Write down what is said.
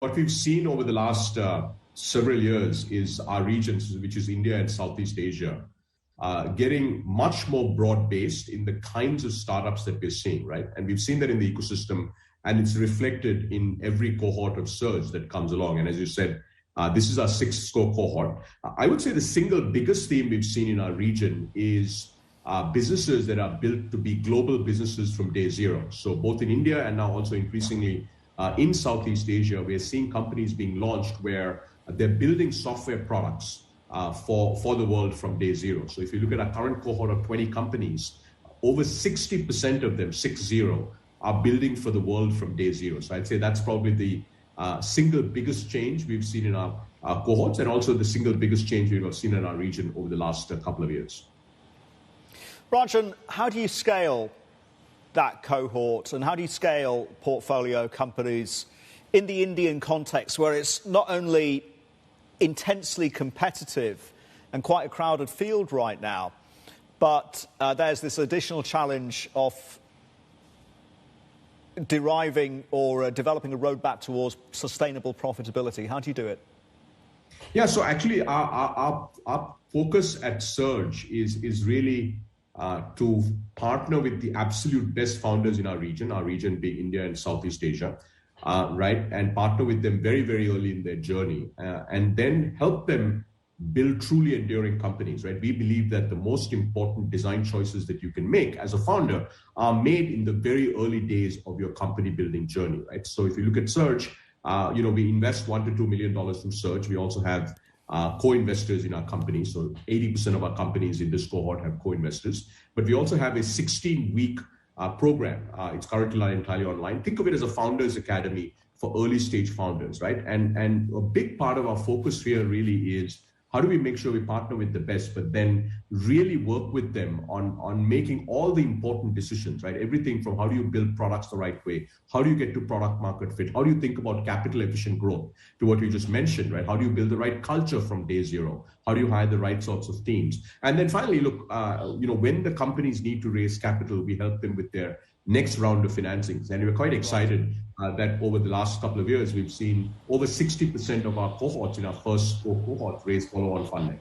what we've seen over the last several years is our regions, which is India and Southeast Asia, getting much more broad-based in the kinds of startups that we're seeing, right? And we've seen that in the ecosystem, and it's reflected in every cohort of surge that comes along. And as you said, this is our sixth score cohort. I would say the single biggest theme we've seen in our region is businesses that are built to be global businesses from day zero. So both in India and now also increasingly in Southeast Asia, we're seeing companies being launched where they're building software products for the world from day zero. So if you look at our current cohort of 20 companies, over 60% of them, 60, are building for the world from day zero. So I'd say that's probably the single biggest change we've seen in our cohorts, and also the single biggest change we've seen in our region over the last couple of years. Rajan, how do you scale that cohort, and how do you scale portfolio companies in the Indian context, where it's not only intensely competitive and quite a crowded field right now, but there's this additional challenge of deriving or developing a roadmap towards sustainable profitability? How do you do it? Yeah, so actually our focus at Surge is really to partner with the absolute best founders in our region being India and Southeast Asia, right? And partner with them very, very early in their journey, and then help them build truly enduring companies, right? We believe that the most important design choices that you can make as a founder are made in the very early days of your company building journey, right? So if you look at Surge, we invest $1 to $2 million from Surge. We also have co-investors in our company. So 80% of our companies in this cohort have co-investors. But we also have a 16-week program. It's currently entirely online. Think of it as a founders academy for early stage founders, right? And a big part of our focus here really is how do we make sure we partner with the best, but then really work with them on making all the important decisions, right? Everything from how do you build products the right way? How do you get to product market fit? How do you think about capital efficient growth, to what you just mentioned, right? How do you build the right culture from day zero? How do you hire the right sorts of teams? And then finally, look, when the companies need to raise capital, we help them with their next round of financings. And we're quite excited that over the last couple of years, we've seen over 60% of our cohorts in our first four cohorts raise follow-on funding.